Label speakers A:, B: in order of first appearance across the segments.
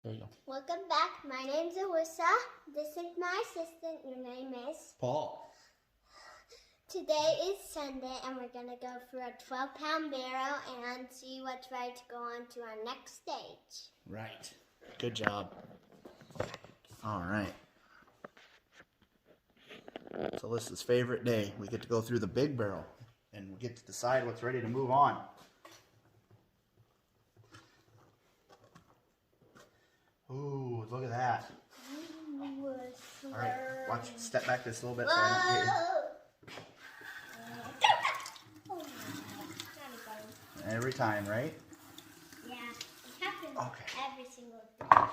A: There you go.
B: Welcome back. My name's Alyssa. This is my assistant. Your name is?
A: Paul.
B: Today is Sunday, and we're going to go for a 12-pound barrel and see what's ready to go on to our next stage.
A: Right. Good job. All right. It's Alyssa's favorite day. We get to go through the big barrel, and we get to decide what's ready to move on. Ooh, look at that. All right, watch. Step back just a little bit so I don't get you. Every time, right?
B: Yeah, it happens every single day.
A: All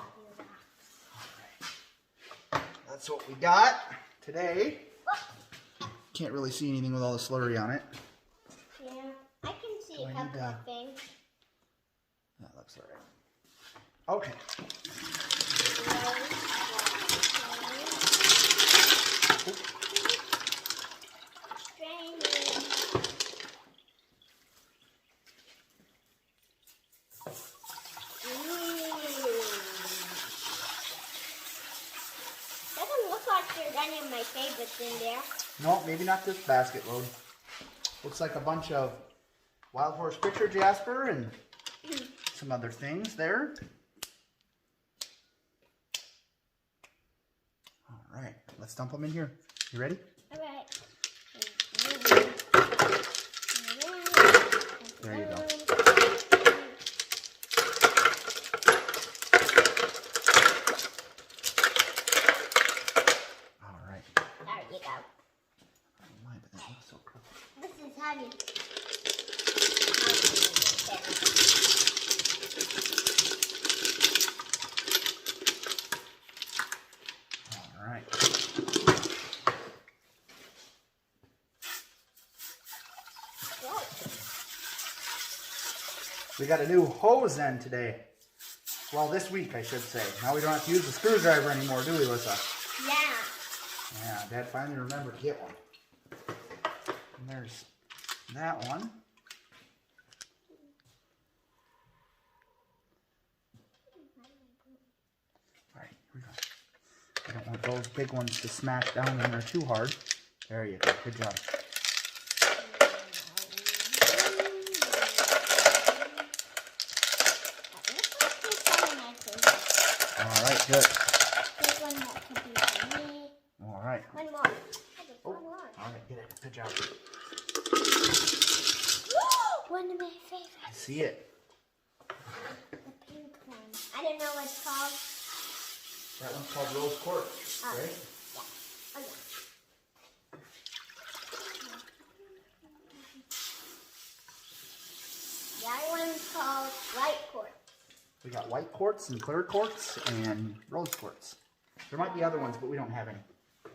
A: right. That's what we got today. Can't really see anything with all the slurry on it.
B: Yeah, I can see a couple of things.
A: That looks all right. Okay.
B: Doesn't look like there's any of my favorites in there.
A: No, maybe not this basket load. Looks like a bunch of Wild Horse Picture Jasper and some other things there. All right, let's dump them in here. You ready?
B: All right.
A: There you go. All right.
B: There you go.
A: Oh my, but that looks so cool.
B: This is heavy.
A: All right. We got a new hose end today. Well, this week, I should say. Now we don't have to use the screwdriver anymore, do we, Alyssa?
B: Yeah.
A: Yeah, Dad finally remembered to get one. And there's that one. All right, here we go. I don't want those big ones to smash down in there too hard. There you go. Good job. All right, good.
B: This one that could be for me.
A: All right.
B: One more.
A: Oh, all right, get it. Good job.
B: One of my favorites.
A: I see it.
B: The pink one. I don't know what it's called.
A: That one's called Rose Quartz, right?
B: Yeah. Oh, yeah. The other one's called white quartz.
A: We got white quartz and clear quartz and rose quartz. There might be other ones, but we don't have any.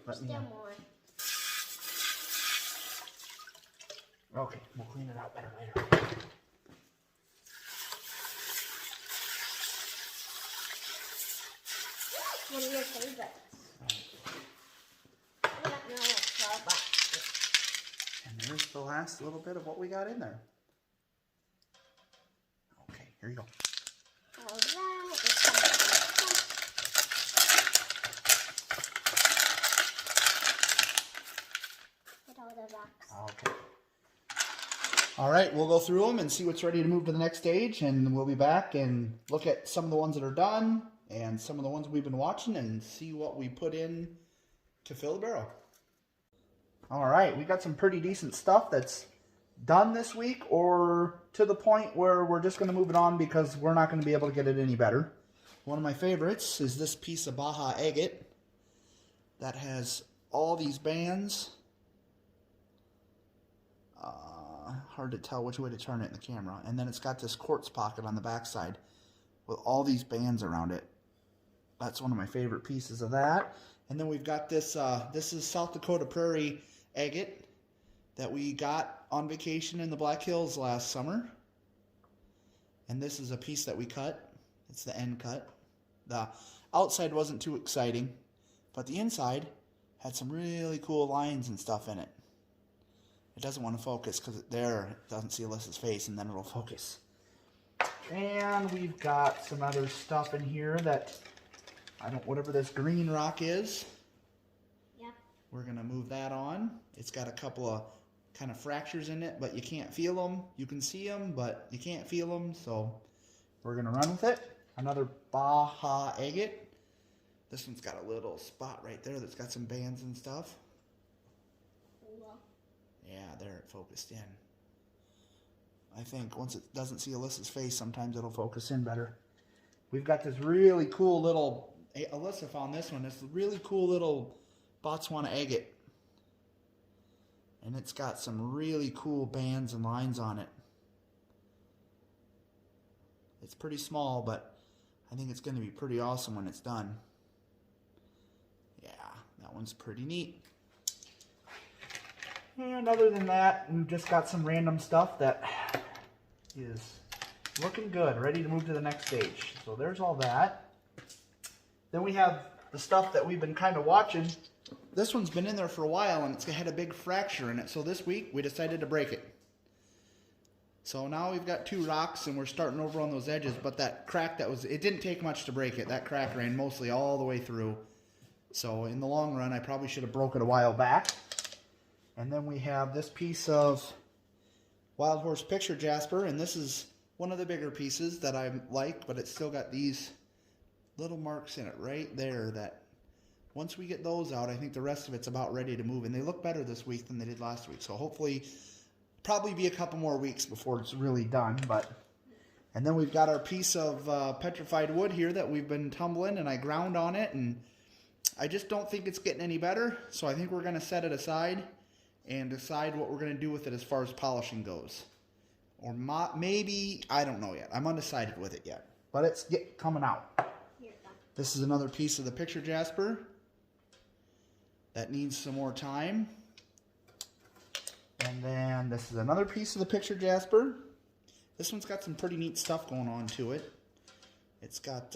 A: Let me
B: Still
A: know.
B: more.
A: Okay, we'll clean it out better later.
B: One of your favorites. I don't know what it's called, but
A: And there's the last little bit of what we got in there. Okay, here you go.
B: all right. Get all the rocks.
A: Okay. All right, we'll go through them and see what's ready to move to the next stage, and we'll be back and look at some of the ones that are done and some of the ones we've been watching and see what we put in to fill the barrel. All right, we got some pretty decent stuff that's done this week or to the point where we're just going to move it on because we're not going to be able to get it any better. One of my favorites is this piece of Baja agate that has all these bands. Hard to tell which way to turn it in the camera. And then it's got this quartz pocket on the backside with all these bands around it. That's one of my favorite pieces of that. And then we've got this, this is South Dakota Prairie agate that we got on vacation in the Black Hills last summer. And this is a piece that we cut. It's the end cut. The outside wasn't too exciting, but the inside had some really cool lines and stuff in it. It doesn't want to focus because there it doesn't see Alyssa's face, and then it'll focus. And we've got some other stuff in here that, whatever this green rock is.
B: Yep.
A: We're going to move that on. It's got a couple of kind of fractures in it, but you can't feel them. You can see them, but you can't feel them, so we're going to run with it. Another Baja agate. This one's got a little spot right there that's got some bands and stuff. Yeah, there it focused in. I think once it doesn't see Alyssa's face, sometimes it'll focus in better. We've got this really cool little, Alyssa found this one, this really cool little Botswana agate. And it's got some really cool bands and lines on it. It's pretty small, but I think it's going to be pretty awesome when it's done. Yeah, that one's pretty neat. And other than that, we've just got some random stuff that is looking good, ready to move to the next stage. So there's all that. Then we have the stuff that we've been kind of watching. This one's been in there for a while and it's had a big fracture in it. So this week we decided to break it. So now we've got 2 rocks and we're starting over on those edges. But that crack it didn't take much to break it. That crack ran mostly all the way through. So in the long run, I probably should have broke it a while back. And then we have this piece of Wild Horse Picture Jasper, and this is one of the bigger pieces that I like, but it's still got these little marks in it right there that once we get those out, I think the rest of it's about ready to move. And they look better this week than they did last week. So hopefully, probably be a couple more weeks before it's really done. And then we've got our piece of petrified wood here that we've been tumbling, and I ground on it, and I just don't think it's getting any better. So I think we're going to set it aside and decide what we're going to do with it as far as polishing goes. Or maybe, I don't know yet. I'm undecided with it yet. But it's coming out. This is another piece of the picture jasper that needs some more time. And then this is another piece of the picture jasper. This one's got some pretty neat stuff going on to it. It's got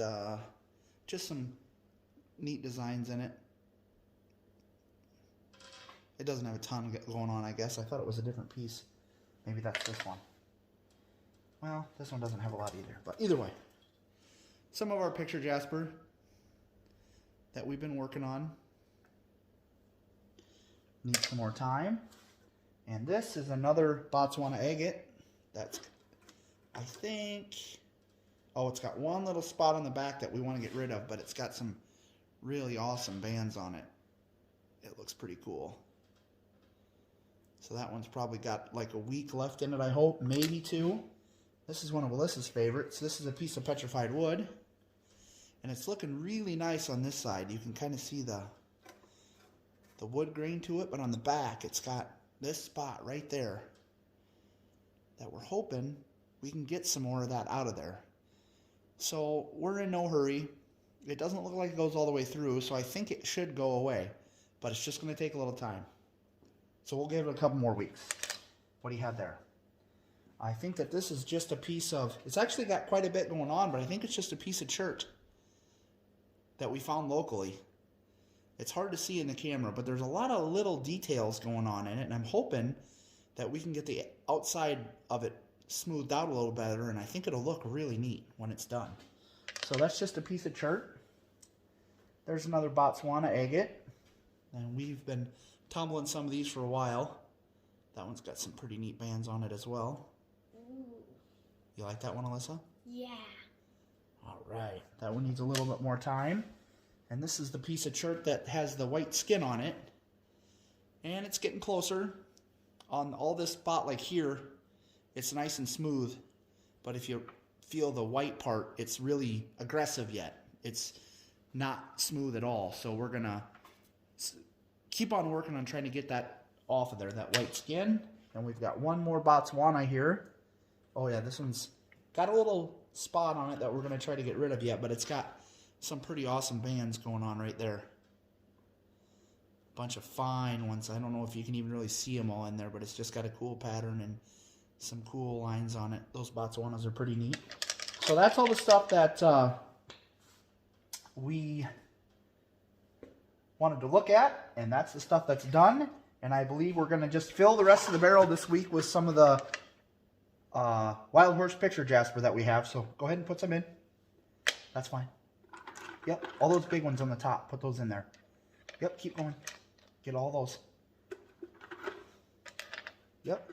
A: just some neat designs in it. It doesn't have a ton going on, I guess. I thought it was a different piece. Maybe that's this one. Well, this one doesn't have a lot either. But either way, some of our picture jasper that we've been working on needs some more time. And this is another Botswana agate. That's, I think, oh, it's got one little spot on the back that we want to get rid of, but it's got some really awesome bands on it. It looks pretty cool. So that one's probably got like a week left in it, I hope, maybe 2. This is one of Alyssa's favorites. This is a piece of petrified wood. And it's looking really nice on this side. You can kind of see the wood grain to it, but on the back it's got this spot right there that we're hoping we can get some more of that out of there. So we're in no hurry. It doesn't look like it goes all the way through, so I think it should go away. But it's just going to take a little time. So we'll give it a couple more weeks. What do you have there? I think that this is just a piece of, it's actually got quite a bit going on, but I think it's just a piece of chert that we found locally. It's hard to see in the camera, but there's a lot of little details going on in it, and I'm hoping that we can get the outside of it smoothed out a little better, and I think it'll look really neat when it's done. So that's just a piece of chert. There's another Botswana agate, and we've been tumbling some of these for a while. That one's got some pretty neat bands on it as well. Ooh. You like that one, Alyssa?
B: Yeah.
A: All right. That one needs a little bit more time. And this is the piece of chert that has the white skin on it. And it's getting closer. On all this spot like here, it's nice and smooth. But if you feel the white part, it's really aggressive yet. It's not smooth at all. So we're going to keep on working on trying to get that off of there, that white skin. And we've got one more Botswana here. Oh yeah, this one's got a little spot on it that we're going to try to get rid of yet, but it's got some pretty awesome bands going on right there. Bunch of fine ones. I don't know if you can even really see them all in there, but it's just got a cool pattern and some cool lines on it. Those Botswanas are pretty neat. So that's all the stuff that we wanted to look at, and that's the stuff that's done. And I believe we're going to just fill the rest of the barrel this week with some of the wild horse picture jasper that we have. So go ahead and put some in. That's fine. Yep, all those big ones on the top. Put those in there. Yep, keep going. Get all those. Yep.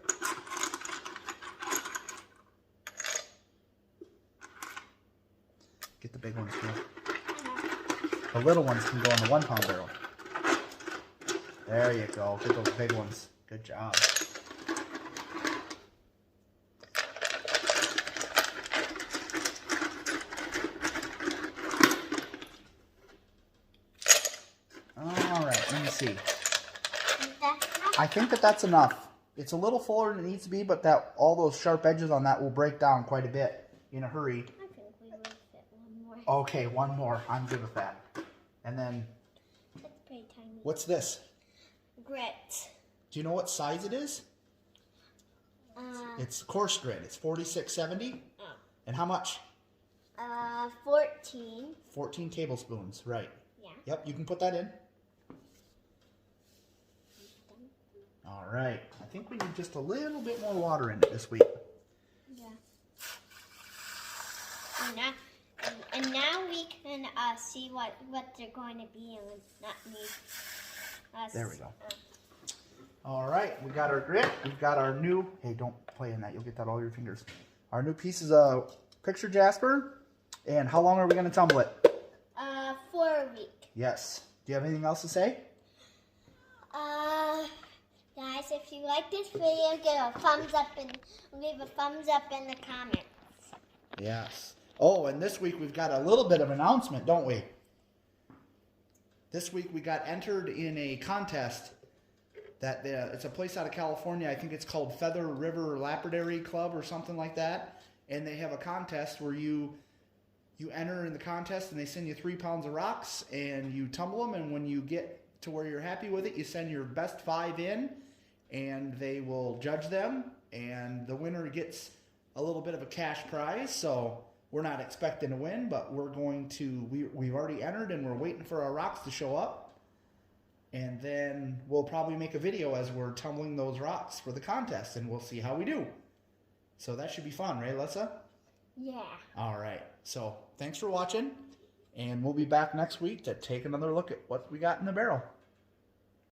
A: Get the big ones too. The little ones can go in the 1 pound barrel. There you go. Get those big ones. Good job. All right, let me see. I think that's enough. It's a little fuller than it needs to be, but all those sharp edges on that will break down quite a bit in a hurry.
B: I think we would fit one more.
A: Okay, one more. I'm good with that. And then,
B: That's pretty tiny.
A: what's this?
B: Grit.
A: Do you know what size it is? It's coarse grit. It's 4670.
B: Oh.
A: And how much?
B: 14.
A: 14 tablespoons, right.
B: Yeah.
A: Yep, you can put that in. All right. I think we need just a little bit more water in it this week.
B: Yeah. And now we can see what they're going to be and not need us.
A: There we go. All right, we got our grit. We've got our new, hey, don't play in that. You'll get that all over your fingers. Our new pieces of picture jasper. And how long are we going to tumble it?
B: For a week.
A: Yes. Do you have anything else to say?
B: Guys, if you like this video, give a thumbs up and leave a thumbs up in the comments.
A: Yes. Oh, and this week we've got a little bit of announcement, don't we? This week we got entered in a contest that it's a place out of California. I think it's called Feather River Lapidary Club or something like that. And they have a contest where you enter in the contest and they send you 3 pounds of rocks and you tumble them. And when you get to where you're happy with it, you send your best 5 in and they will judge them. And the winner gets a little bit of a cash prize. So we're not expecting to win, but we're going to, we've already entered and we're waiting for our rocks to show up. And then we'll probably make a video as we're tumbling those rocks for the contest and we'll see how we do. So that should be fun, right, Lessa?
B: Yeah.
A: All right. So thanks for watching. And we'll be back next week to take another look at what we got in the barrel.